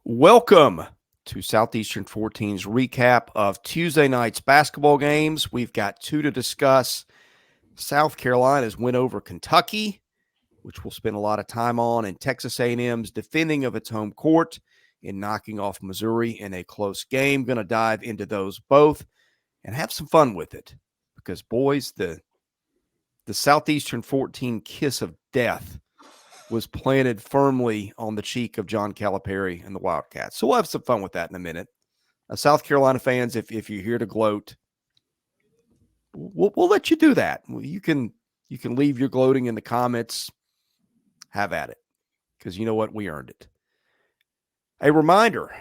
Welcome to Southeastern 14's recap of Tuesday night's basketball games. We've got two to discuss. South Carolina's win over Kentucky, which we'll spend a lot of time on, and Texas A&M's defending of its home court in knocking off Missouri in a close game. Going to dive into those both and have some fun with it because, boys, the Southeastern 14 kiss of death was planted firmly on the cheek of John Calipari and the Wildcats. So we'll have some fun with that in a minute. South Carolina fans, if you're here to gloat, we'll let you do that. You can leave your gloating in the comments. Have at it, because you know what? We earned it. A reminder,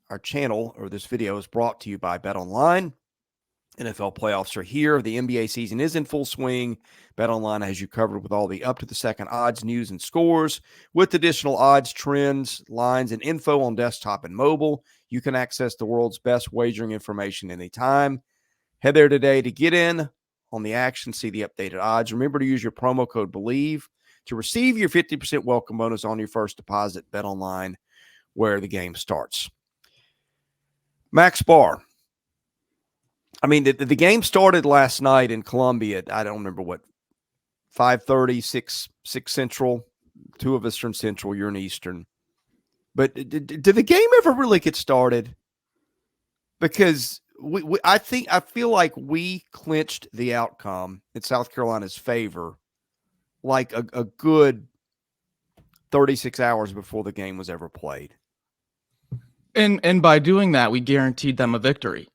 our channel or this video is brought to you by BetOnline. NFL playoffs are here. The NBA season is in full swing. BetOnline has you covered with all the up-to-the-second odds, news, and scores. With additional odds, trends, lines, and info on desktop and mobile, you can access the world's best wagering information anytime. Head there today to get in on the action, see the updated odds. Remember to use your promo code BELIEVE to receive your 50% welcome bonus on your first deposit. BetOnline, where the game starts. Max Barr. I mean, the game started last night in Columbia at, I don't remember what, 5:30, 6 Central. Two of us are in Central, you're in Eastern. But did the game ever really get started? Because I feel like we clinched the outcome in South Carolina's favor like a good 36 hours before the game was ever played. And by doing that, we guaranteed them a victory.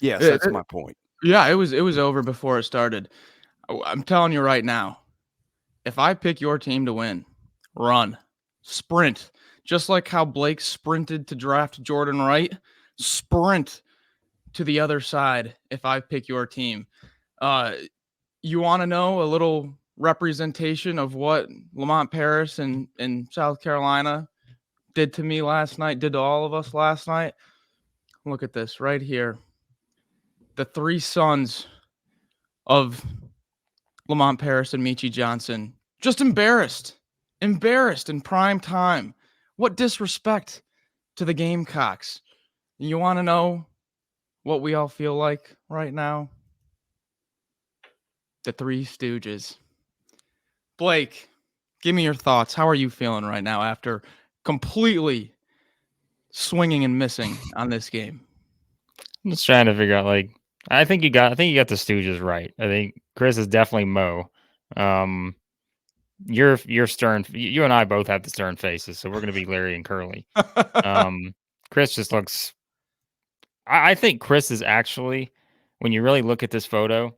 Yes, that's my point. Yeah, it was over before it started. I'm telling you right now, if I pick your team to win, run, sprint, just like how Blake sprinted to draft Jordan Wright, sprint to the other side if I pick your team. You want to know a little representation of what Lamont Paris and South Carolina did to me last night, did to all of us last night? Look at this right here. The three sons of Lamont Paris and Meechie Johnson just embarrassed in prime time. What disrespect to the Gamecocks. You want to know what we all feel like right now? The Three Stooges. Blake, give me your thoughts. How are you feeling right now after completely swinging and missing on this game? I'm just trying to figure out, I think you got the Stooges right. I think Chris is definitely Mo. You're stern. You and I both have the stern faces, so we're gonna be Larry and Curly. Chris just looks. I think Chris is actually, when you really look at this photo,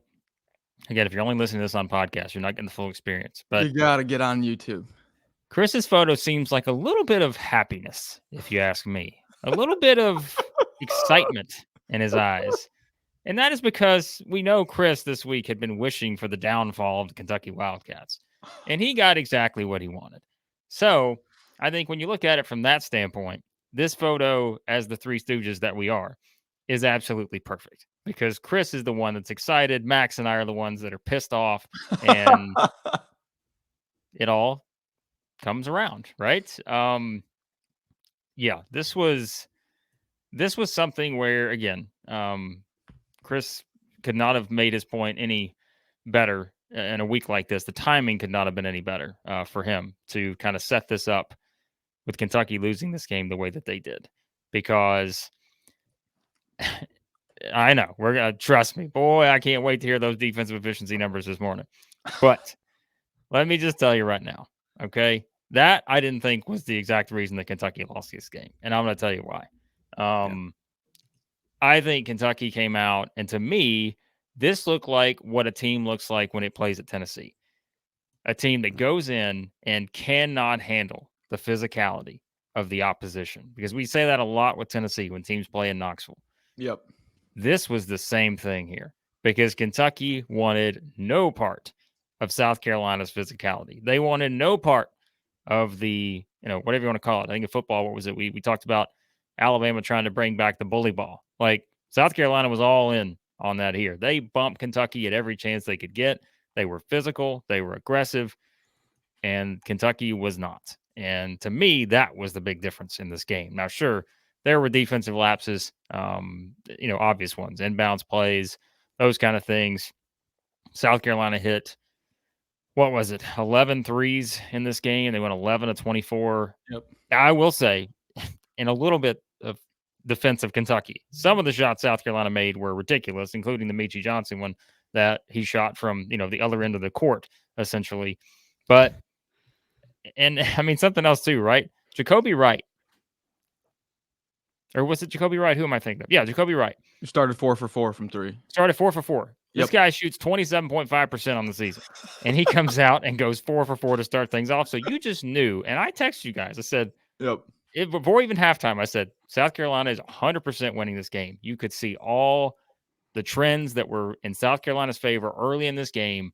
again, if you're only listening to this on podcast, you're not getting the full experience. But you gotta get on YouTube. Chris's photo seems like a little bit of happiness, if you ask me. A little bit of excitement in his eyes. And that is because we know Chris this week had been wishing for the downfall of the Kentucky Wildcats. And he got exactly what he wanted. So I think when you look at it from that standpoint, this photo, as the Three Stooges that we are, is absolutely perfect. Because Chris is the one that's excited. Max and I are the ones that are pissed off. And it all comes around, right? Yeah, this was something where, again, Chris could not have made his point any better in a week like this. The timing could not have been any better for him to kind of set this up with Kentucky losing this game the way that they did. Because I know, we're going to, trust me, boy, I can't wait to hear those defensive efficiency numbers this morning. But let me just tell you right now, okay, that I didn't think was the exact reason that Kentucky lost this game. And I'm going to tell you why. I think Kentucky came out, and to me, this looked like what a team looks like when it plays at Tennessee. A team that goes in and cannot handle the physicality of the opposition. Because we say that a lot with Tennessee when teams play in Knoxville. Yep. This was the same thing here. Because Kentucky wanted no part of South Carolina's physicality. They wanted no part of the, whatever you want to call it. I think in football, what was it? We talked about Alabama trying to bring back the bully ball. Like, South Carolina was all in on that here. They bumped Kentucky at every chance they could get. They were physical. They were aggressive. And Kentucky was not. And to me, that was the big difference in this game. Now, sure, there were defensive lapses, obvious ones, inbounds plays, those kind of things. South Carolina hit, what was it, 11 threes in this game. They went 11 of 24. Yep. I will say, in a little bit of defense of Kentucky, some of the shots South Carolina made were ridiculous, including the Meechie Johnson one that he shot from, the other end of the court, essentially. But, and I mean, something else too, right? Jacobi Wright. Or was it Jacobi Wright? Who am I thinking of? Yeah, Jacobi Wright. You started 4 for 4 from 3. Started 4 for 4. This Yep. guy shoots 27.5% on the season. And he comes out and goes 4 for 4 to start things off. So you just knew. And I texted you guys. I said, before even halftime, I said, South Carolina is 100% winning this game. You could see all the trends that were in South Carolina's favor early in this game.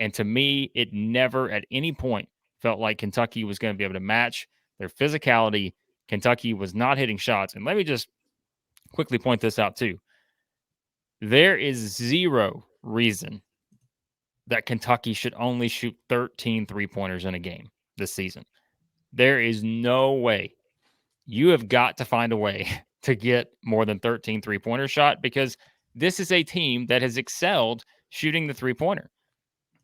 And to me, it never at any point felt like Kentucky was going to be able to match their physicality. Kentucky was not hitting shots. And let me just quickly point this out too. There is zero reason that Kentucky should only shoot 13 three-pointers in a game this season. There is no way. You have got to find a way to get more than 13 three-pointer shot, because this is a team that has excelled shooting the three-pointer.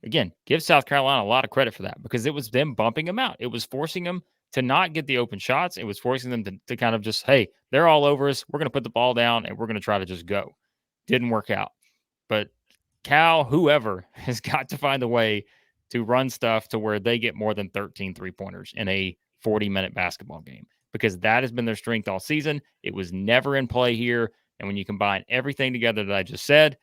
Again, give South Carolina a lot of credit for that, because it was them bumping them out. It was forcing them to not get the open shots. It was forcing them to kind of just, hey, they're all over us. We're going to put the ball down and we're going to try to just go. Didn't work out. But Cal, whoever, has got to find a way to run stuff to where they get more than 13 three-pointers in a 40-minute basketball game, because that has been their strength all season. It was never in play here. And when you combine everything together that I just said,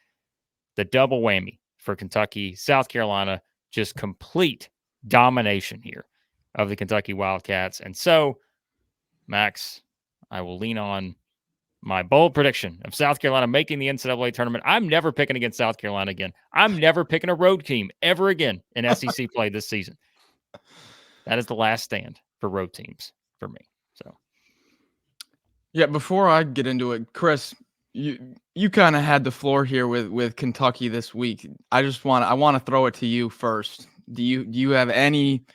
the double whammy for Kentucky, South Carolina, just complete domination here of the Kentucky Wildcats. And so, Max, I will lean on my bold prediction of South Carolina making the NCAA tournament. I'm never picking against South Carolina again. I'm never picking a road team ever again in SEC play this season. That is the last stand for road teams for me. So, yeah, before I get into it, Chris, you kind of had the floor here with Kentucky this week. I want to throw it to you first. Do you have any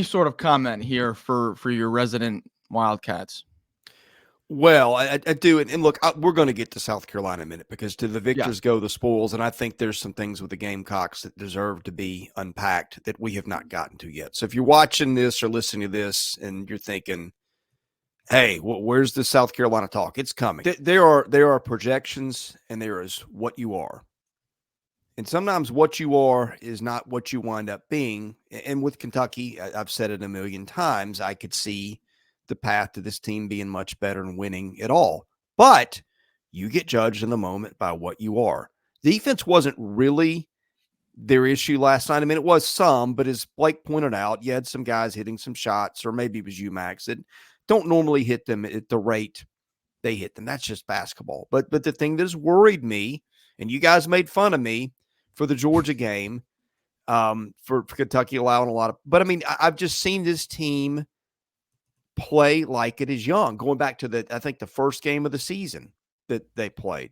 sort of comment here for your resident Wildcats? Well, I do. And look, we're going to get to South Carolina in a minute, because to the victors go the spoils. And I think there's some things with the Gamecocks that deserve to be unpacked that we have not gotten to yet. So if you're watching this or listening to this and you're thinking, hey, where's the South Carolina talk? It's coming. There are projections, and there is what you are. And sometimes what you are is not what you wind up being. And with Kentucky, I've said it a million times, I could see the path to this team being much better and winning it all. But you get judged in the moment by what you are. Defense wasn't really their issue last night. I mean, it was some, but as Blake pointed out, you had some guys hitting some shots, or maybe it was you, Max, that don't normally hit them at the rate they hit them. That's just basketball. But the thing that has worried me, and you guys made fun of me for the Georgia game, for Kentucky allowing a lot of, but I mean, I've just seen this team play like it is young, going back to I think the first game of the season that they played,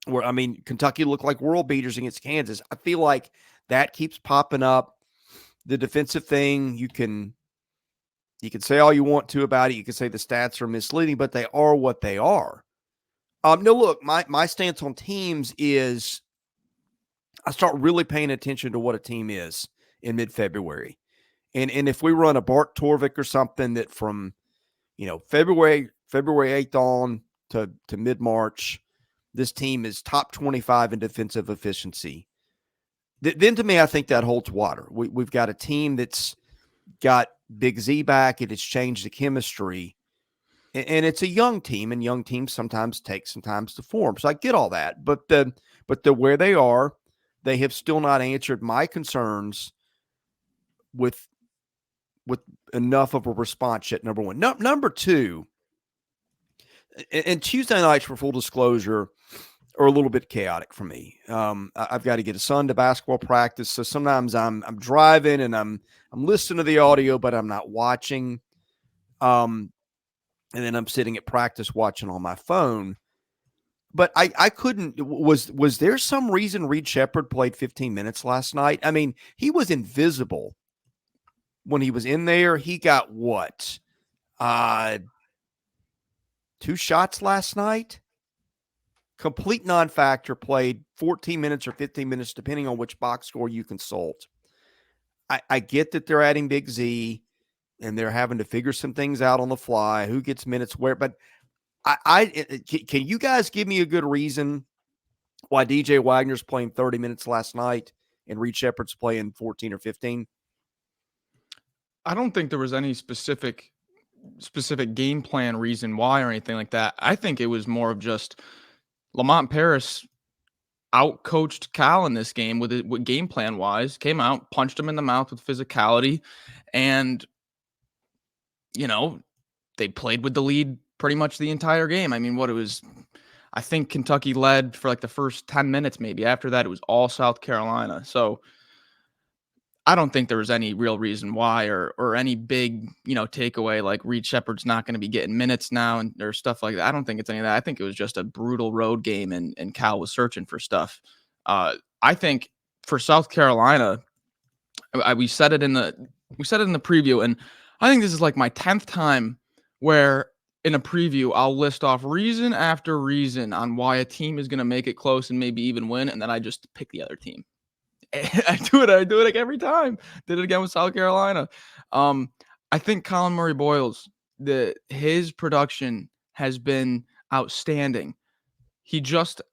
where, I mean, Kentucky looked like world beaters against Kansas. I feel like that keeps popping up. The defensive thing, you can say all you want to about it. You can say the stats are misleading, but they are what they are. No, look, my stance on teams is I start really paying attention to what a team is in mid-February. And if we run a Bart Torvik or something that from, February 8th on to mid-March, this team is top 25 in defensive efficiency, then to me, I think that holds water. We've got a team that's got Big Z back. It has changed the chemistry. And it's a young team, and young teams sometimes take some time to form. So I get all that. But the where they are, they have still not answered my concerns with enough of a response yet, number one. Number two, and Tuesday nights, for full disclosure, are a little bit chaotic for me. I've got to get a son to basketball practice, so sometimes I'm driving and I'm listening to the audio, but I'm not watching. And then I'm sitting at practice watching on my phone. But I couldn't. Was there some reason Reed Sheppard played 15 minutes last night? I mean, he was invisible when he was in there, he got what? 2 shots last night. Complete non-factor, played 14 minutes or 15 minutes, depending on which box score you consult. I get that they're adding Big Z and they're having to figure some things out on the fly, who gets minutes where, but can you guys give me a good reason why DJ Wagner's playing 30 minutes last night and Reed Shepherd's playing 14 or 15? I don't think there was any specific game plan reason why or anything like that. I think it was more of just Lamont Paris outcoached Cal in this game with game plan wise, came out, punched him in the mouth with physicality, and they played with the lead pretty much the entire game. I mean, I think Kentucky led for like the first 10 minutes, maybe. After that, it was all South Carolina. So I don't think there was any real reason why or any big, takeaway like Reed Shepherd's not going to be getting minutes now or stuff like that. I don't think it's any of that. I think it was just a brutal road game and Cal was searching for stuff. I think for South Carolina, we said it in the preview, and I think this is like my 10th time where in a preview I'll list off reason after reason on why a team is going to make it close and maybe even win, and then I just pick the other team. I do it like every time. Did it again with South Carolina. I think Colin Murray-Boyles, his production has been outstanding. He outdueled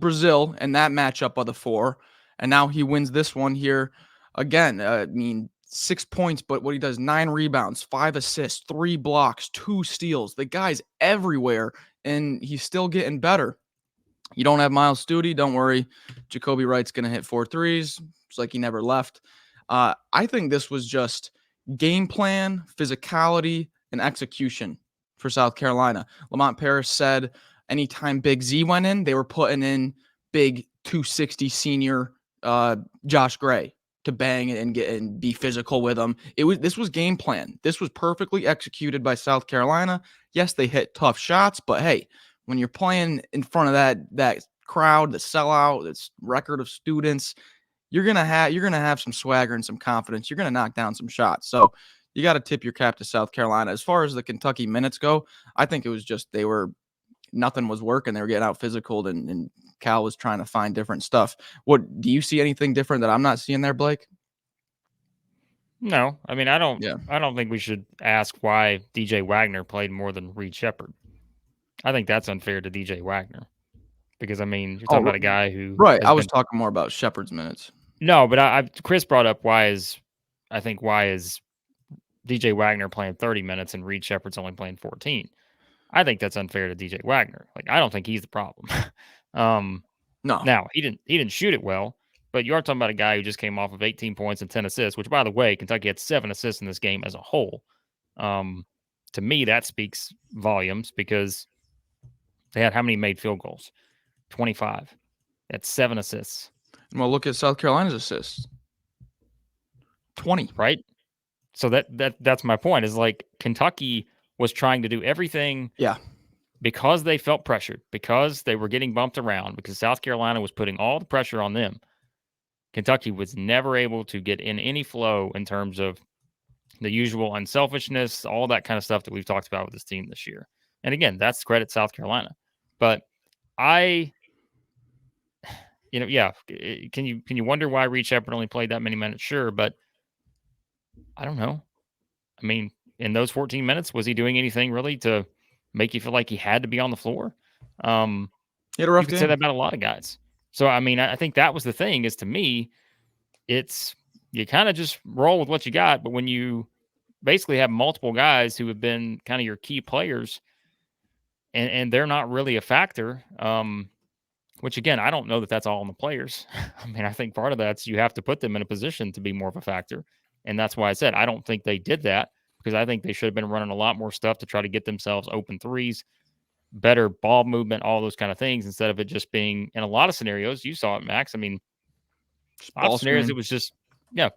Brazil in that matchup of the 4, and now he wins this one here again. 6 points, but what he does, 9 rebounds, 5 assists, 3 blocks, 2 steals. The guy's everywhere, and he's still getting better. You don't have Miles Studi, don't worry. Jacobi Wright's going to hit 4 threes. It's like he never left. I think this was just game plan, physicality, and execution for South Carolina. Lamont Paris said anytime Big Z went in, they were putting in big 260 senior Josh Gray to bang and be physical with him. This was game plan. This was perfectly executed by South Carolina. Yes, they hit tough shots, but hey, when you're playing in front of that crowd, the sellout, this record of students, you're gonna have some swagger and some confidence. You're gonna knock down some shots. So you got to tip your cap to South Carolina. As far as the Kentucky minutes go, I think it was just nothing was working. They were getting out physical, and Cal was trying to find different stuff. What do you see anything different that I'm not seeing there, Blake? No, I mean, I don't think we should ask why DJ Wagner played more than Reed Shepherd. I think that's unfair to DJ Wagner because, I mean, you're talking about a guy who... Right, I was talking more about Shepherd's minutes. No, but Chris brought up why is DJ Wagner playing 30 minutes and Reed Shepherd's only playing 14. I think that's unfair to DJ Wagner. Like, I don't think he's the problem. No. Now, he didn't shoot it well, but you are talking about a guy who just came off of 18 points and 10 assists, which, by the way, Kentucky had 7 assists in this game as a whole. To me, that speaks volumes because they had how many made field goals? 25. That's 7 assists. Well, look at South Carolina's assists. 20. Right? So that's my point, is like Kentucky was trying to do everything because they felt pressured, because they were getting bumped around, because South Carolina was putting all the pressure on them. Kentucky was never able to get in any flow in terms of the usual unselfishness, all that kind of stuff that we've talked about with this team this year. And again, that's credit South Carolina. But can you wonder why Reed Shepherd only played that many minutes? Sure, but I don't know. I mean, in those 14 minutes, was he doing anything really to make you feel like he had to be on the floor? He had a rough you could game. say that about a lot of guys. So, I mean, I think that was the thing, is to me, you kind of just roll with what you got. But when you basically have multiple guys who have been kind of your key players and they're not really a factor, which, again, I don't know that that's all on the players. I mean, I think part of that's you have to put them in a position to be more of a factor. And that's why I said I don't think they did that, because I think they should have been running a lot more stuff to try to get themselves open threes, better ball movement, all those kind of things, instead of it just being, in a lot of scenarios, you saw it, Max. I mean, a lot of scenarios, it was just,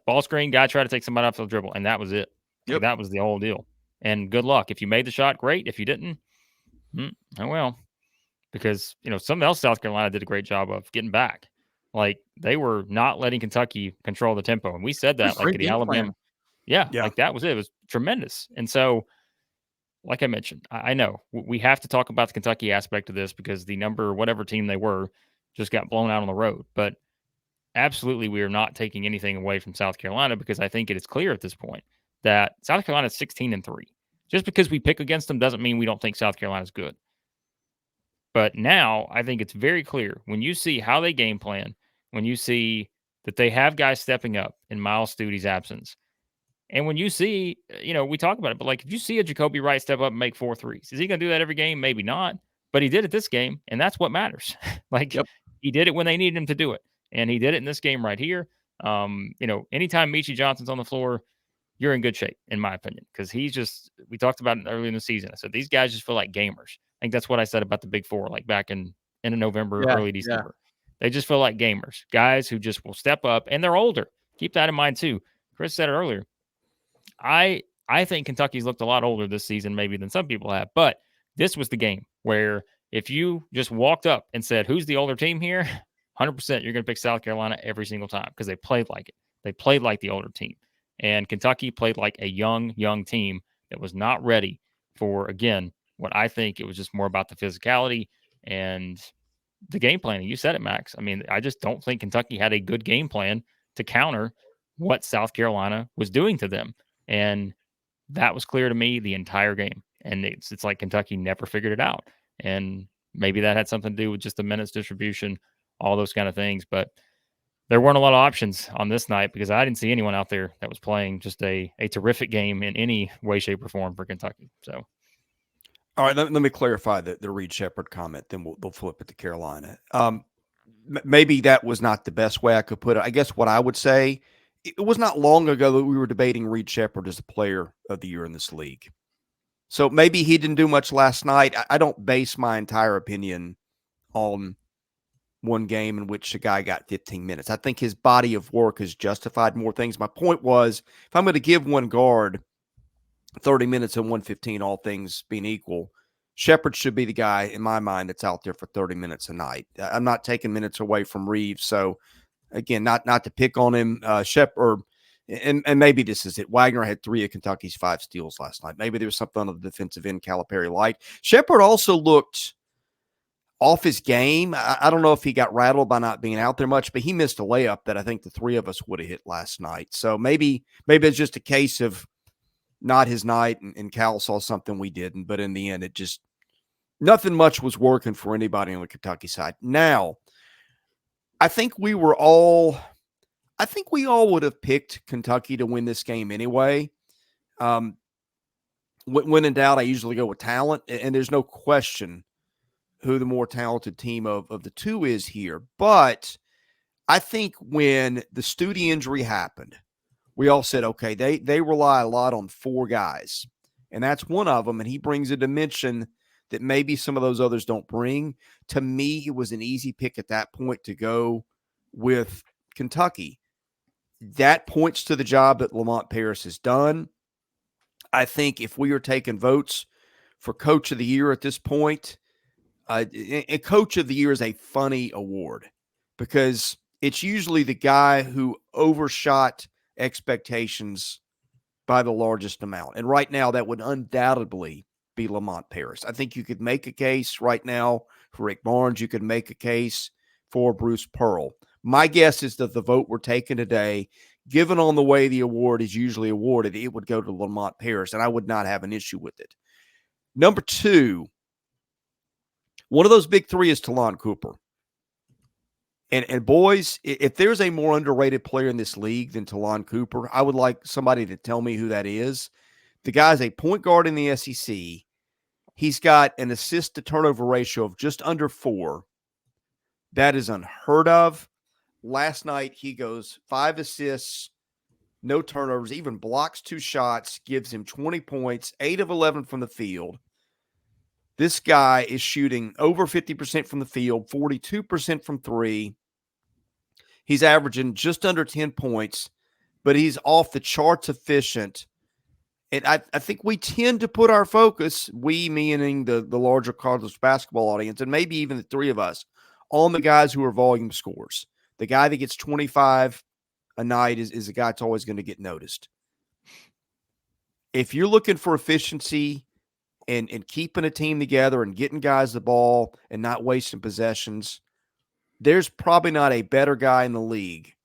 ball screen, guy try to take somebody off the dribble, and that was it. Yep. Like, that was the whole deal. And good luck. If you made the shot, great. If you didn't, oh well. Because, something else South Carolina did a great job of getting back. Like, they were not letting Kentucky control the tempo. And we said that, like, Great at the game Alabama. plan. Yeah, Yeah. like, that was it. It was tremendous. And so, like I mentioned, I know we have to talk about the Kentucky aspect of this because the number whatever team they were just got blown out on the road. But absolutely, we are not taking anything away from South Carolina because I think it is clear at this point that South Carolina is 16-3. Just because we pick against them doesn't mean we don't think South Carolina is good. But now I think it's very clear when you see how they game plan, when you see that they have guys stepping up in Miles Stude's absence, and when you see, we talk about it, but like if you see a Jacobi Wright step up and make 4 threes, is he going to do that every game? Maybe not, but he did it this game, and that's what matters. Like, Yep. he did it when they needed him to do it, and he did it in this game right here. Anytime Meechie Johnson's on the floor, you're in good shape, in my opinion, because we talked about it early in the season. I said, these guys just feel like gamers. I think that's what I said about the Big Four, like back in November, early December. They just feel like gamers, guys who just will step up, and they're older. Keep that in mind, too. Chris said it earlier. I think Kentucky's looked a lot older this season maybe than some people have, but this was the game where if you just walked up and said, who's the older team here? 100% you're going to pick South Carolina every single time because they played like it. They played like the older team. And Kentucky played like a young team that was not ready for, again, what I think it was just more about the physicality and the game planning. You said it, Max. I mean, I just don't think Kentucky had a good game plan to counter what South Carolina was doing to them. And that was clear to me the entire game. And it's like Kentucky never figured it out. And maybe that had something to do with just the minutes distribution, all those kind of things. But there weren't a lot of options on this night because I didn't see anyone out there that was playing just a terrific game in any way, shape, or form for Kentucky. So, all right, let me clarify the Reed Sheppard comment, then we'll flip it to Carolina. Maybe that was not the best way I could put it. I guess what I would say, it was not long ago that we were debating Reed Sheppard as the player of the year in this league. So maybe he didn't do much last night. I don't base my entire opinion on one game in which a guy got 15 minutes. I think his body of work has justified more things. My point was, if I'm going to give one guard 30 minutes and 115, all things being equal, Sheppard should be the guy, in my mind, that's out there for 30 minutes a night. I'm not taking minutes away from Reeves. So, again, not to pick on him. Sheppard, and maybe this is it. Wagner had 3 of Kentucky's 5 steals last night. Maybe there was something on the defensive end Calipari liked. Sheppard also looked off his game. I don't know if he got rattled by not being out there much, but he missed a layup that I think the 3 of us would have hit last night. So maybe it's just a case of not his night, and Cal saw something we didn't. But in the end, it just nothing much was working for anybody on the Kentucky side. Now, I think we all would have picked Kentucky to win this game anyway. When in doubt, I usually go with talent, and there's no question who the more talented team of the two is here. But I think when the Stute injury happened, we all said, okay, they rely a lot on 4 guys, and that's one of them, and he brings a dimension that maybe some of those others don't bring. To me, it was an easy pick at that point to go with Kentucky. That points to the job that Lamont Paris has done. I think if we are taking votes for Coach of the Year at this point, a Coach of the Year is a funny award because it's usually the guy who overshot expectations by the largest amount. And right now, that would undoubtedly be Lamont Paris. I think you could make a case right now for Rick Barnes. You could make a case for Bruce Pearl. My guess is that the vote we're taking today, given on the way the award is usually awarded, it would go to Lamont Paris, and I would not have an issue with it. Number 2, one of those big 3 is Talon Cooper. And boys, if there's a more underrated player in this league than Talon Cooper, I would like somebody to tell me who that is. The guy's a point guard in the SEC. He's got an assist to turnover ratio of just under 4. That is unheard of. Last night, he goes 5 assists, no turnovers, even blocks 2 shots, gives him 20 points, 8 of 11 from the field. This guy is shooting over 50% from the field, 42% from 3. He's averaging just under 10 points, but he's off the charts efficient. And I think we tend to put our focus, we meaning the larger college basketball audience, and maybe even the 3 of us, on the guys who are volume scorers. The guy that gets 25 a night is a guy that's always going to get noticed. If you're looking for efficiency and keeping a team together and getting guys the ball and not wasting possessions, there's probably not a better guy in the league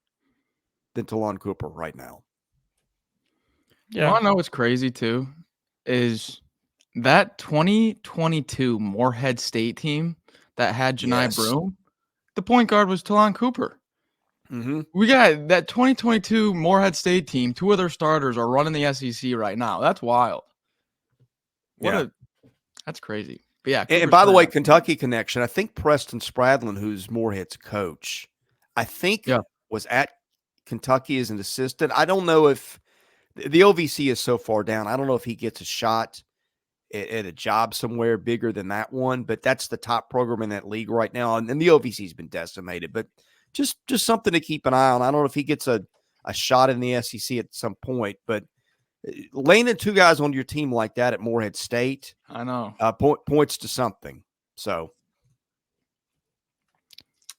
than Talon Cooper right now. You want to know what's crazy too? Is that 2022 Morehead State team that had Janai Broome, the point guard was Talon Cooper. Mm-hmm. We got that 2022 Morehead State team. 2 of their starters are running the SEC right now. That's wild. That's crazy. But yeah. And by the way, Kentucky connection, I think Preston Spradlin, who's Morehead's coach, I think was at Kentucky as an assistant. I don't know if the OVC is so far down. I don't know if he gets a shot at a job somewhere bigger than that one, but that's the top program in that league right now. And the OVC has been decimated, but just something to keep an eye on. I don't know if he gets a shot in the SEC at some point, but landing 2 guys on your team like that at Morehead State, I know, points to something. So,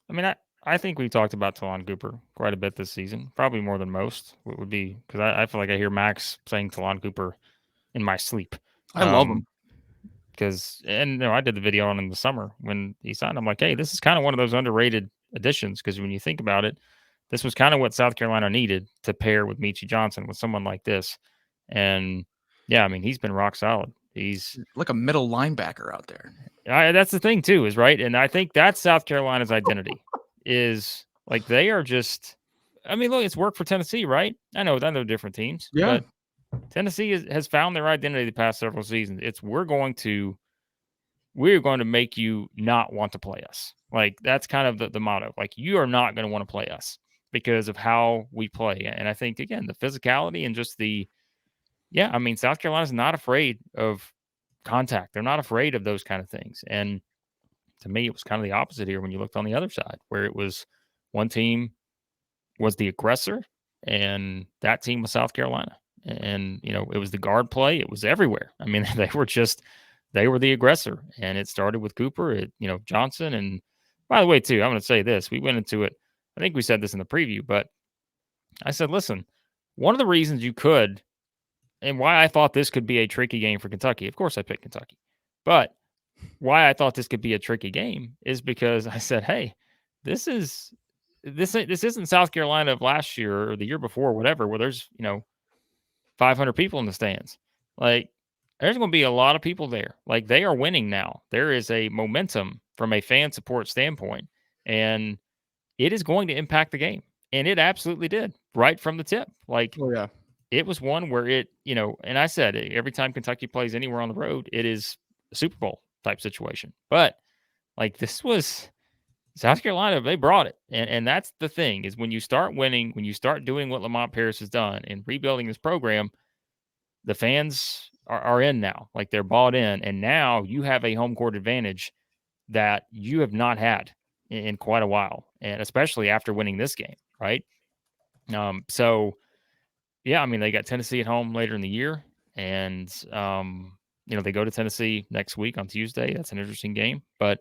I mean, I think we've talked about Talon Cooper quite a bit this season, probably more than most. It would be because I feel like I hear Max saying Talon Cooper in my sleep. I love him. Because, and I did the video on him in the summer when he signed. I'm like, hey, this is kind of one of those underrated additions because when you think about it, this was kind of what South Carolina needed to pair with Meechie Johnson with someone like this. And yeah, I mean, he's been rock solid. He's like a middle linebacker out there. That's the thing too, is right. And I think that's South Carolina's identity is like, they are just, I mean, look, it's worked for Tennessee, right? I know different teams, but Tennessee has found their identity the past several seasons. It's we're going to make you not want to play us. Like that's kind of the motto. Like you are not going to want to play us because of how we play. And I think again, the physicality and just I mean, South Carolina's not afraid of contact. They're not afraid of those kind of things. And to me, it was kind of the opposite here when you looked on the other side, where it was one team was the aggressor and that team was South Carolina. And, it was the guard play. It was everywhere. I mean, they were the aggressor. And it started with Cooper, Johnson. And by the way, too, I'm going to say this. We went into it. I think we said this in the preview, but I said, listen, one of the reasons you could, and why I thought this could be a tricky game for Kentucky, of course I picked Kentucky, but why I thought this could be a tricky game is because I said, hey, this isn't South Carolina of last year or the year before, whatever, where there's, 500 people in the stands. Like, there's going to be a lot of people there. Like, they are winning now. There is a momentum from a fan support standpoint, and it is going to impact the game. And it absolutely did right from the tip. Like, it was one where it, and I said every time Kentucky plays anywhere on the road, it is a Super Bowl type situation. But like, this was South Carolina, they brought it. And that's the thing is when you start winning, when you start doing what Lamont Paris has done and rebuilding this program, the fans are in now. Like, they're bought in. And now you have a home court advantage that you have not had in quite a while. And especially after winning this game, right? So, yeah, I mean, they got Tennessee at home later in the year. And, they go to Tennessee next week on Tuesday. That's an interesting game. But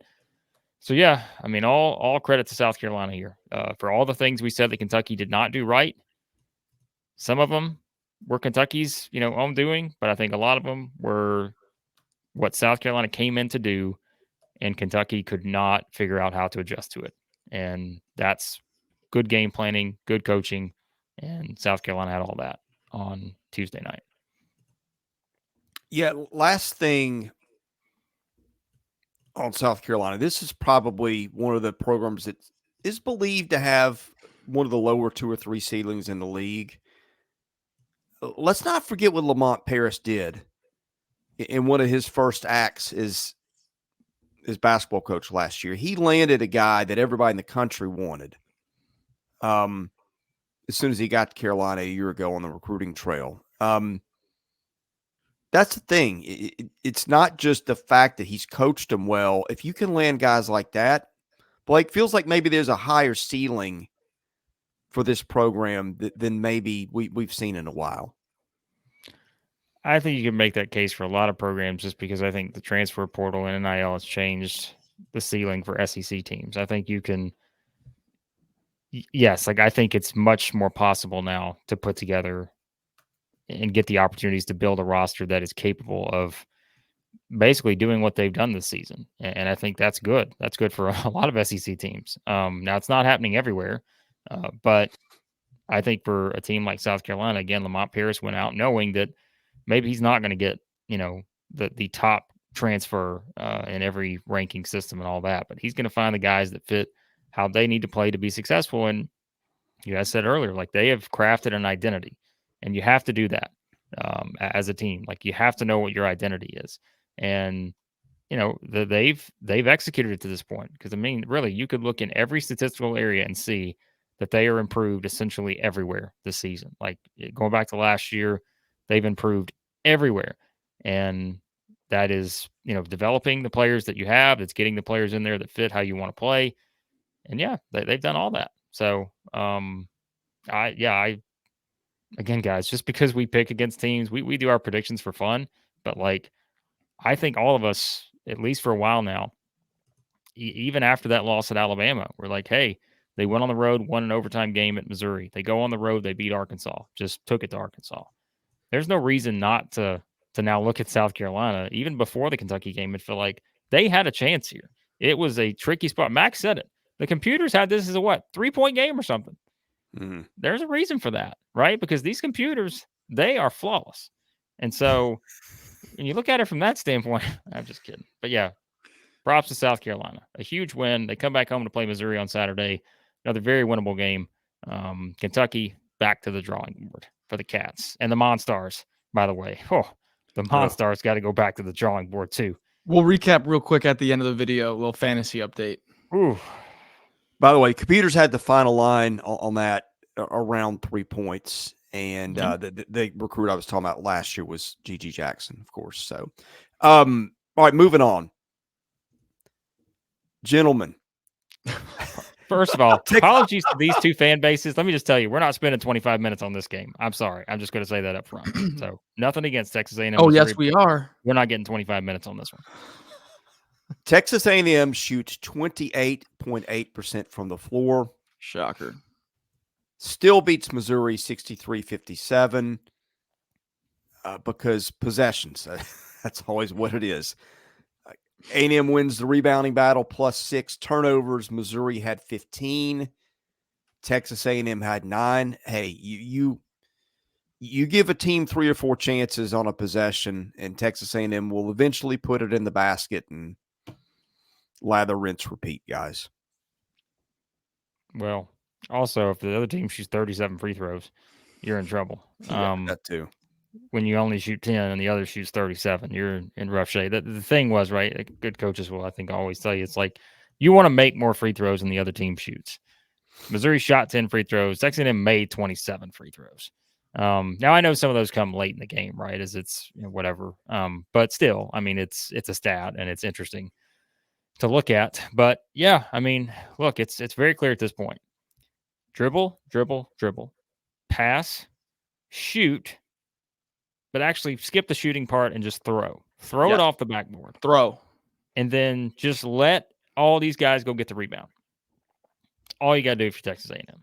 so, yeah, I mean, all credit to South Carolina here for all the things we said that Kentucky did not do right. Some of them were Kentucky's, own doing, but I think a lot of them were what South Carolina came in to do, and Kentucky could not figure out how to adjust to it. And that's good game planning, good coaching, and South Carolina had all that on Tuesday night. Yeah, last thing on South Carolina. This is probably one of the programs that is believed to have one of the lower 2 or 3 ceilings in the league. Let's not forget what Lamont Paris did in one of his first acts as basketball coach last year. He landed a guy that everybody in the country wanted. As soon as he got to Carolina a year ago on the recruiting trail. That's the thing. It's not just the fact that he's coached them well. If you can land guys like that, Blake, feels like maybe there's a higher ceiling for this program than maybe we've seen in a while. I think you can make that case for a lot of programs just because I think the transfer portal and NIL has changed the ceiling for SEC teams. I think you can yes, like I think it's much more possible now to put together and get the opportunities to build a roster that is capable of basically doing what they've done this season. And I think that's good. That's good for a lot of SEC teams. Now it's not happening everywhere, but I think for a team like South Carolina, again, Lamont Paris went out knowing that maybe he's not going to get, the top transfer in every ranking system and all that, but he's going to find the guys that fit how they need to play to be successful. And you guys said earlier, like they have crafted an identity, and you have to do that as a team. Like you have to know what your identity is, and they've executed it to this point. Because I mean, really, you could look in every statistical area and see that they are improved essentially everywhere this season. Like going back to last year, they've improved everywhere, and that is developing the players that you have. That's getting the players in there that fit how you want to play, and yeah, they've done all that. So, again, guys, just because we pick against teams, we do our predictions for fun, but like, I think all of us, at least for a while now, even after that loss at Alabama, we're like, hey, they went on the road, won an overtime game at Missouri. They go on the road, they beat Arkansas, just took it to Arkansas. There's no reason not to now look at South Carolina, even before the Kentucky game, and feel like they had a chance here. It was a tricky spot. Max said it. The computers had this as a 3-point game or something. Mm. There's a reason for that, right? Because these computers, they are flawless. And so when you look at it from that standpoint, I'm just kidding. But yeah, props to South Carolina. A huge win. They come back home to play Missouri on Saturday. Another very winnable game. Kentucky back to the drawing board for the Cats. And the Monstars, by the way. Oh, the Monstars got to go back to the drawing board too. We'll recap real quick at the end of the video, a little fantasy update. Ooh. By the way, computers had the final line on that around 3 points. And the recruit I was talking about last year was G.G. Jackson, of course. So, all right, moving on. Gentlemen. First of all, apologies to these two fan bases. Let me just tell you, we're not spending 25 minutes on this game. I'm sorry. I'm just going to say that up front. So nothing against Texas A&M. Oh, Missouri, yes, we are. We're not getting 25 minutes on this one. Texas A&M shoots 28.8% from the floor. Shocker. Still beats Missouri 63-57 because possessions. That's always what it is. A&M wins the rebounding battle +6 turnovers. Missouri had 15. Texas A&M had 9. Hey, you give a team 3 or 4 chances on a possession, and Texas A&M will eventually put it in the basket and lather, rinse, repeat, guys. Well, also, if the other team shoots 37 free throws, you're in trouble. That too. When you only shoot 10 and the other shoots 37, you're in rough shape. The thing was, right, good coaches will, I think, always tell you, it's like you want to make more free throws than the other team shoots. Missouri shot 10 free throws. Texas A&M made 27 free throws. Now, I know some of those come late in the game, right, as it's whatever. But still, I mean, it's a stat, and it's interesting to look at. But, yeah, I mean, look, it's very clear at this point. Dribble, dribble, dribble. Pass, shoot, but actually skip the shooting part and just throw. Throw it off the backboard. Throw. And then just let all these guys go get the rebound. All you got to do for Texas A&M.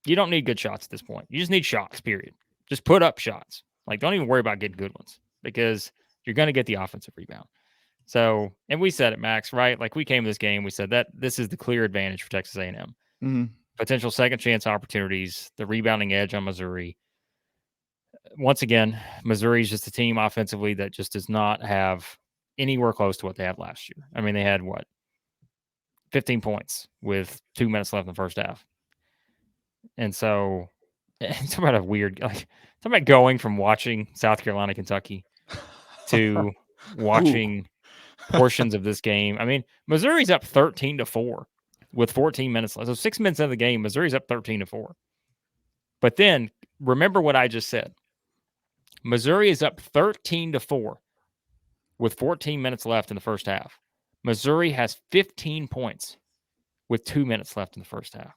You don't need good shots at this point. You just need shots, period. Just put up shots. Like, don't even worry about getting good ones because you're going to get the offensive rebound. So, and we said it, Max, right? Like, we came to this game, we said that this is the clear advantage for Texas A&M. Mm-hmm. Potential second chance opportunities, the rebounding edge on Missouri. Once again, Missouri is just a team offensively that just does not have anywhere close to what they had last year. I mean, they had 15 points with 2 minutes left in the first half. And so, talk about a weird, talk about going from watching South Carolina, Kentucky to watching portions of this game. I mean, Missouri's up 13-4 with 14 minutes left. So 6 minutes into the game, Missouri's up 13-4. But then remember what I just said. Missouri is up 13-4 with 14 minutes left in the first half. Missouri has 15 points with 2 minutes left in the first half.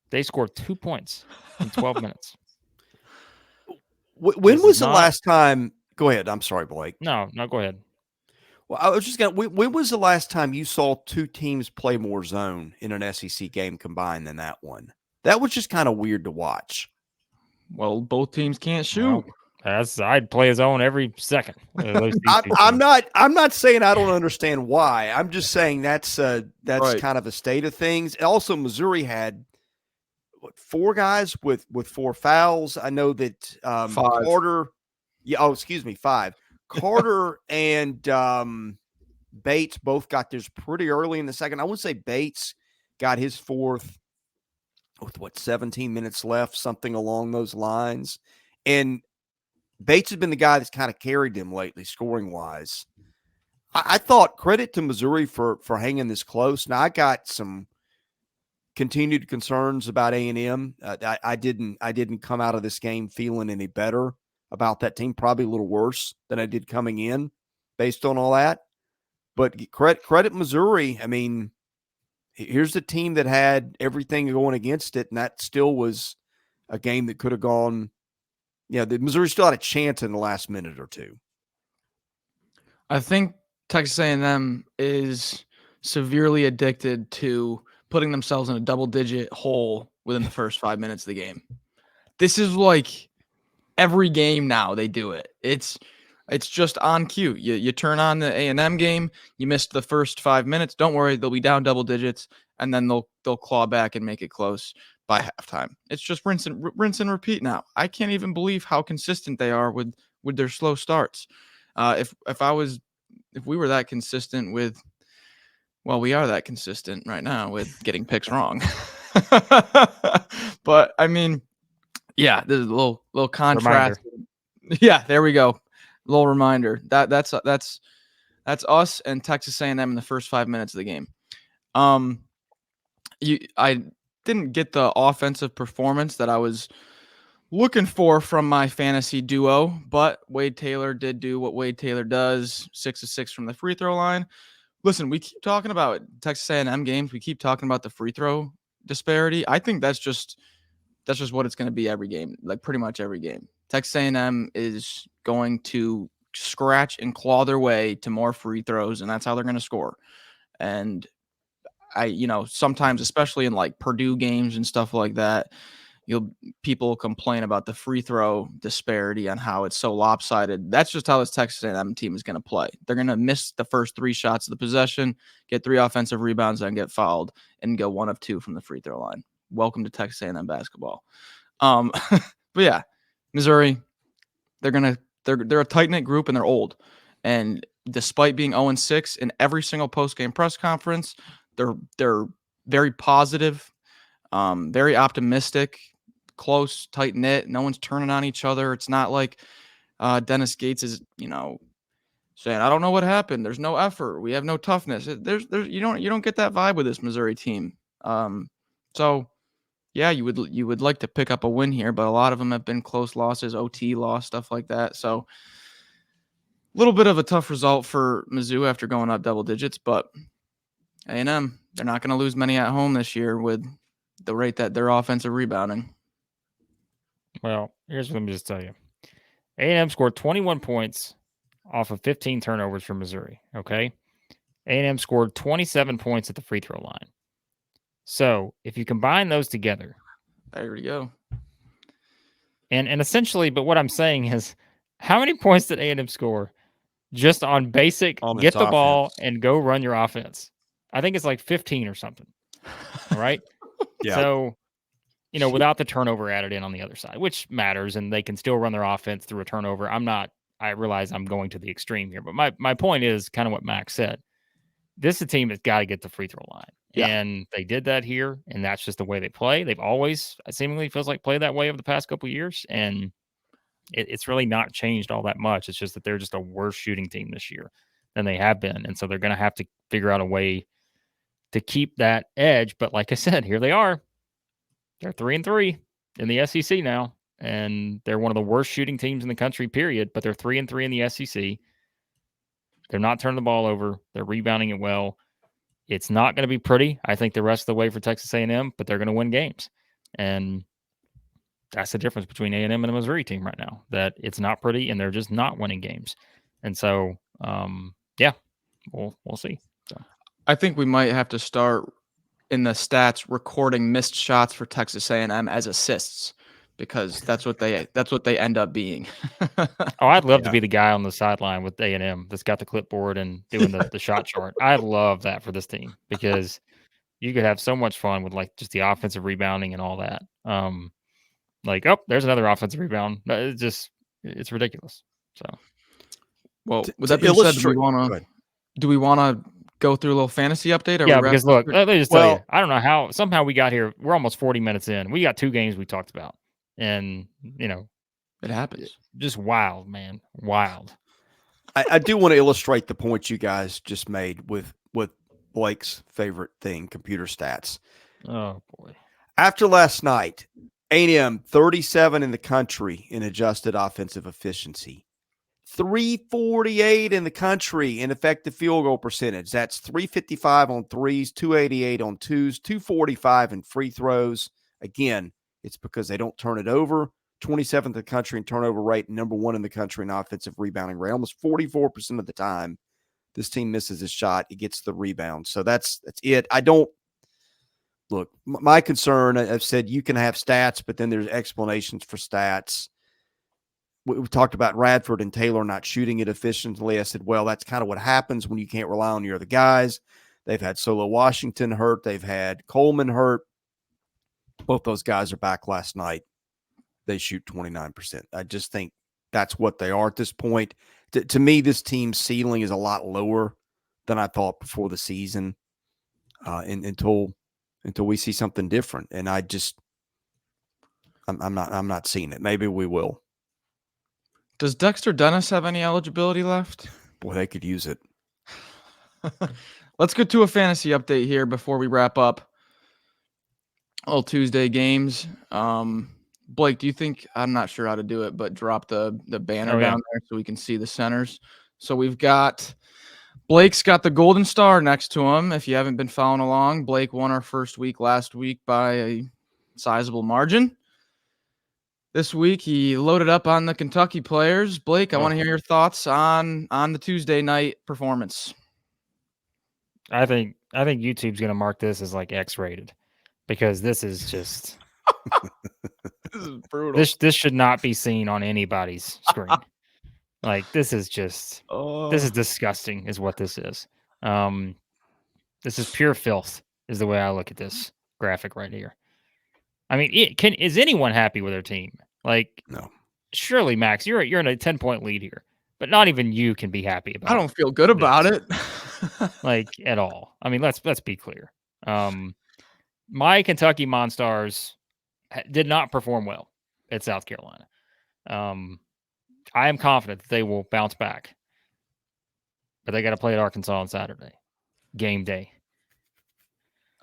They scored 2 points in 12 minutes. When was the last time? Go ahead. I'm sorry, Blake. No, go ahead. Well, I was just going to, when was the last time you saw two teams play more zone in an SEC game combined than that one? That was just kind of weird to watch. Well, both teams can't shoot. Well, I'd play his own every second. I'm not saying I don't understand why. I'm just saying that's Right. kind of a state of things. Also, Missouri had four guys with 4 fouls. I know that 5. Carter. Yeah. Oh, excuse me, 5. Carter and Bates both got theirs pretty early in the second. I would say Bates got his 4th with 17 minutes left, something along those lines. And Bates has been the guy that's kind of carried them lately, scoring wise. I thought credit to Missouri for hanging this close. Now I got some continued concerns about A&M. I didn't come out of this game feeling any better about that team. Probably a little worse than I did coming in, based on all that. But credit Missouri. I mean, here's the team that had everything going against it, and that still was a game that could have gone. Yeah, Missouri still had a chance in the last minute or two. I think Texas A&M is severely addicted to putting themselves in a double-digit hole within the first 5 minutes of the game. This is like every game now they do it. It's just on cue. You turn on the A&M game, you missed the first 5 minutes. Don't worry, they'll be down double digits, and then they'll claw back and make it close by halftime. It's just rinse and repeat now. I can't even believe how consistent they are with their slow starts. If we were that consistent with, well, we are that consistent right now with getting picks wrong. But I mean, yeah, there's a little contrast. Reminder. Yeah, there we go. Little reminder. That's us and Texas A&M in the first 5 minutes of the game. I didn't get the offensive performance that I was looking for from my fantasy duo, but Wade Taylor did do what Wade Taylor does, 6 of 6 from the free throw line. Listen, we keep talking about Texas A&M games. We keep talking about the free throw disparity. I think that's just what it's going to be every game, like pretty much every game. Texas A&M is going to scratch and claw their way to more free throws, and that's how they're going to score. And sometimes, especially in like Purdue games and stuff like that, people complain about the free throw disparity and how it's so lopsided. That's just how this Texas A&M team is going to play. They're going to miss the first 3 shots of the possession, get 3 offensive rebounds, and get fouled, and go 1 of 2 from the free throw line. Welcome to Texas A&M basketball. But yeah, Missouri, they're a tight-knit group, and they're old. And despite being 0-6 in every single post-game press conference, they're very positive, very optimistic, close, tight-knit. No one's turning on each other. It's not like Dennis Gates is, saying, I don't know what happened. There's no effort. We have no toughness. You don't get that vibe with this Missouri team. So yeah, you would like to pick up a win here, but a lot of them have been close losses, OT loss, stuff like that. So a little bit of a tough result for Mizzou after going up double digits, but A&M, they're not going to lose many at home this year with the rate that they're offensive rebounding. Well, let me just tell you. A&M scored 21 points off of 15 turnovers from Missouri, okay? A&M scored 27 points at the free throw line. So if you combine those together. There you go. And essentially, but what I'm saying is, how many points did A&M score just on basic get the ball and go run your offense? I think it's like 15 or something. All right? Yeah. So, without the turnover added in on the other side, which matters, and they can still run their offense through a turnover. I realize I'm going to the extreme here, but my point is kind of what Max said. This is a team that's got to get the free throw line. Yeah. And they did that here, and that's just the way they play. They've always, seemingly feels like, played that way over the past couple of years, and it's really not changed all that much. It's just that they're just a worse shooting team this year than they have been, and so they're going to have to figure out a way to keep that edge. But like I said, here they are. They're 3-3 in the SEC now, and they're one of the worst shooting teams in the country, period, but they're 3-3 in the SEC. They're not turning the ball over. They're rebounding it well. It's not going to be pretty, I think, the rest of the way for Texas A&M, but they're going to win games. And that's the difference between A&M and a Missouri team right now, that it's not pretty and they're just not winning games. And so, yeah, we'll see. So I think we might have to start in the stats recording missed shots for Texas A&M as assists, because that's what they end up being. Oh, I'd love to Yeah. be the guy on the sideline with A&M that's got the clipboard and doing the shot chart. I love that for this team, because you could have so much fun with like just the offensive rebounding and all that. Like, oh, there's another offensive rebound. It's ridiculous. So, Well, To with that being said, illustrate, go ahead. do we want to go through a little fantasy update? Or yeah, we because wrap- look, let me just tell you, Well- I don't know how somehow we got here. We're almost 40 minutes in. We got 2 games we talked about, and it happens. just wild, man, wild. I do want to illustrate the point you guys just made with Blake's favorite thing, computer stats. Oh boy. After last night, A&M 37 in the country in adjusted offensive efficiency, 348 in the country in effective field goal percentage. That's 355 on threes, 288 on twos, 245 in free throws. Again, it's because they don't turn it over. 27th in the country in turnover rate, number 1 in the country in offensive rebounding rate. Almost 44% of the time this team misses a shot, it gets the rebound. So that's it. I don't look, my concern, I've said you can have stats, but then there's explanations for stats. We talked about Radford and Taylor not shooting it efficiently. I said, well, that's kind of what happens when you can't rely on your other guys. They've had Solo Washington hurt. They've had Coleman hurt. Both those guys are back last night. They shoot 29%. I just think that's what they are at this point. To me, this team's ceiling is a lot lower than I thought before the season, until we see something different. And I'm not seeing it. Maybe we will. Does Dexter Dennis have any eligibility left? Boy, they could use it. Let's get to a fantasy update here before we wrap up. All Tuesday games. Blake, do you think, I'm not sure how to do it, but drop the banner down there so we can see the centers. So we've got Blake's got the golden star next to him. If you haven't been following along, Blake won our first week last week by a sizable margin. This week he loaded up on the Kentucky players. Blake, I want to hear your thoughts on the Tuesday night performance. I think YouTube's going to mark this as like X-rated, because this is just This is brutal. this should not be seen on anybody's screen. Like, this is just this is disgusting is what this is. This is pure filth is the way I look at this graphic right here. I mean, is anyone happy with their team? Like, No. Surely, Max, you're in a 10-point lead here, but not even you can be happy about it. I don't feel good about it. Like, at all. I mean, let's be clear. My Kentucky Monstars did not perform well at South Carolina. I am confident that they will bounce back, but they got to play at Arkansas on Saturday, game day.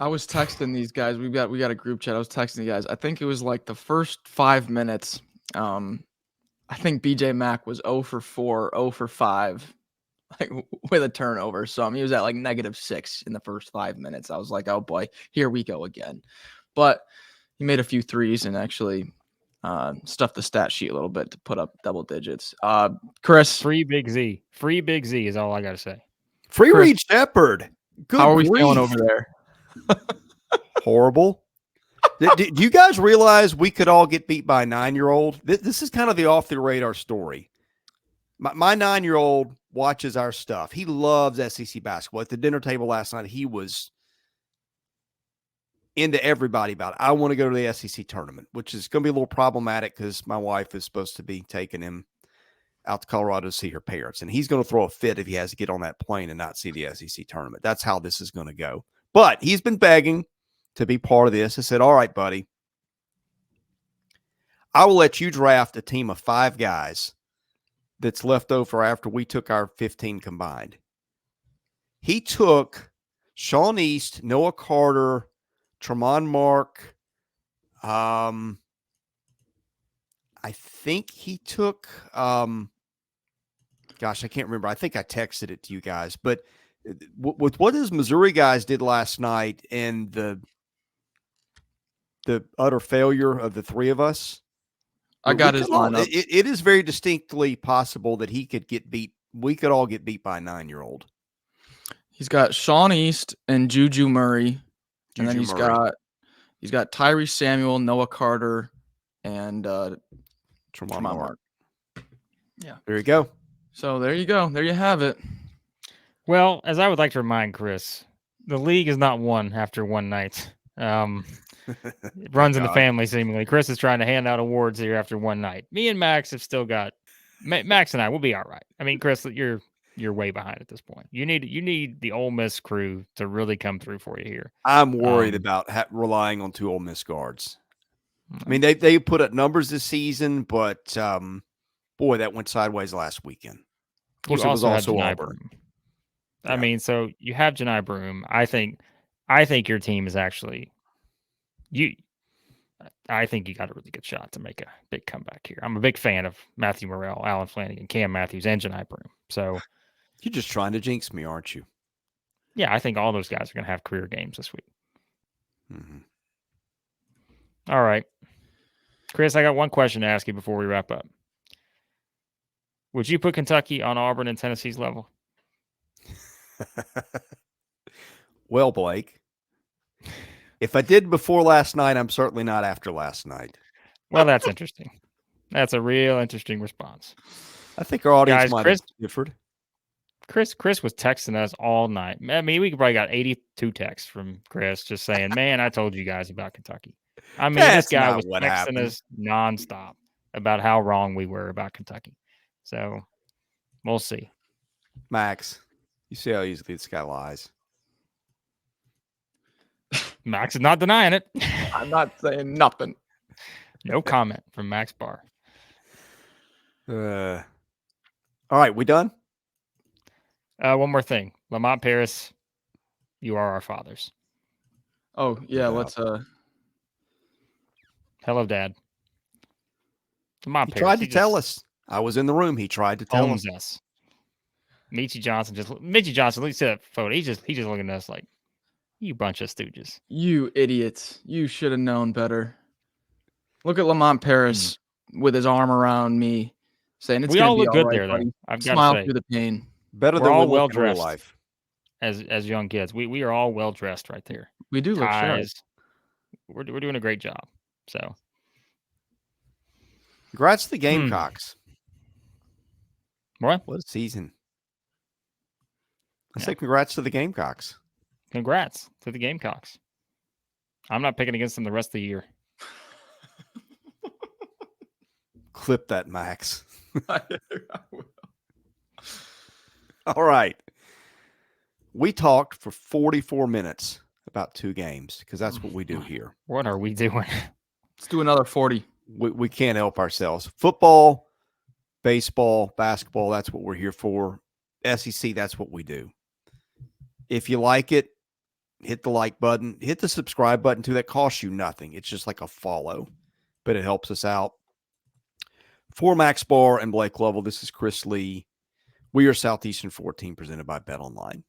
I was texting these guys. We got a group chat. I was texting the guys. I think it was like the first 5 minutes. I think BJ Mack was 0 for 4, 0 for 5, like with a turnover. So he was at like -6 in the first 5 minutes. I was like, oh boy, here we go again. But he made a few threes and actually stuffed the stat sheet a little bit to put up double digits. Chris, Free Big Z is all I got to say. Free Chris, Reed Shepherd. Good how are we grief. feeling over there? Horrible. Do you guys realize we could all get beat by a 9-year-old? This is kind of the off the radar story. My 9-year-old watches our stuff. He loves SEC basketball. At the dinner table last night, he was into everybody about it. I want to go to the SEC tournament, which is going to be a little problematic because my wife is supposed to be taking him out to Colorado to see her parents. And he's going to throw a fit if he has to get on that plane and not see the SEC tournament. That's how this is going to go. But he's been begging to be part of this. I said, all right, buddy, I will let you draft a team of 5 guys that's left over after we took our 15 combined. He took Sean East, Noah Carter, Tremont Mark. I think he took, gosh, I can't remember. I think I texted it to you guys, but with what his Missouri guys did last night and the utter failure of the 3 of us, I got his lineup. It is very distinctly possible that he could get beat. We could all get beat by a 9-year-old. He's got Sean East and Juju Murray. And then Juju Murray. he's got Tyrese Samuel, Noah Carter, and Tremont Tremont Mark. Mark. Yeah. There you go. So there you go. There you have it. Well, as I would like to remind Chris, the league is not won after one night. It runs in the God. family, seemingly. Chris is trying to hand out awards here after one night. Me and Max have still got Max and I will be all right. I mean, Chris, you're way behind at this point. You need the Ole Miss crew to really come through for you here. I'm worried about relying on 2 Ole Miss guards. I mean, they put up numbers this season, but boy, that went sideways last weekend. Of course, it was also Auburn. I mean, so you have Janai Broom. I think your team is actually I think you got a really good shot to make a big comeback here. I'm a big fan of Matthew Morrell, Alan Flanagan, Cam Matthews, and Janai Broom. So you're just trying to jinx me, aren't you? Yeah, I think all those guys are going to have career games this week. Mm-hmm. All right. Chris, I got one question to ask you before we wrap up. Would you put Kentucky on Auburn and Tennessee's level? Well, Blake, if I did before last night, I'm certainly not after last night. Well, that's interesting. That's a real interesting response. I think our audience Guys, might Chris, have differed. Chris was texting us all night. I mean, we probably got 82 texts from Chris just saying, man, I told you guys about Kentucky. I mean, this guy was texting us nonstop about how wrong we were about Kentucky. So we'll see. Max, you see how easily this guy lies. Max is not denying it. I'm not saying nothing. No comment from Max Barr. All right, we done? One more thing. Lamont Paris, you are our fathers. Oh, yeah, let's Hello, Dad. Lamont He Paris. tried to tell us. I was in the room. He tried to tell us. Meechie Johnson, look at that photo. He's just looking at us like, you bunch of stooges. You idiots. You should have known better. Look at Lamont Paris with his arm around me saying it's going to be all good right, there, buddy. though. I've got Smile to say. through the pain. Better We're than all we well look in real dressed life. as young kids. We are all well dressed right there. We do look sharp. We're doing a great job. So congrats to the Gamecocks. What a season. I say congrats to the Gamecocks. Congrats to the Gamecocks. I'm not picking against them the rest of the year. Clip that, Max. I will. All right. We talked for 44 minutes about 2 games because that's what we do here. What are we doing? Let's do another 40. We can't help ourselves. Football, baseball, basketball, that's what we're here for. SEC, that's what we do. If you like it, hit the like button. Hit the subscribe button, too. That costs you nothing. It's just like a follow, but it helps us out. For Max Barr and Blake Lovell, this is Chris Lee. We are Southeastern 14, presented by BetOnline.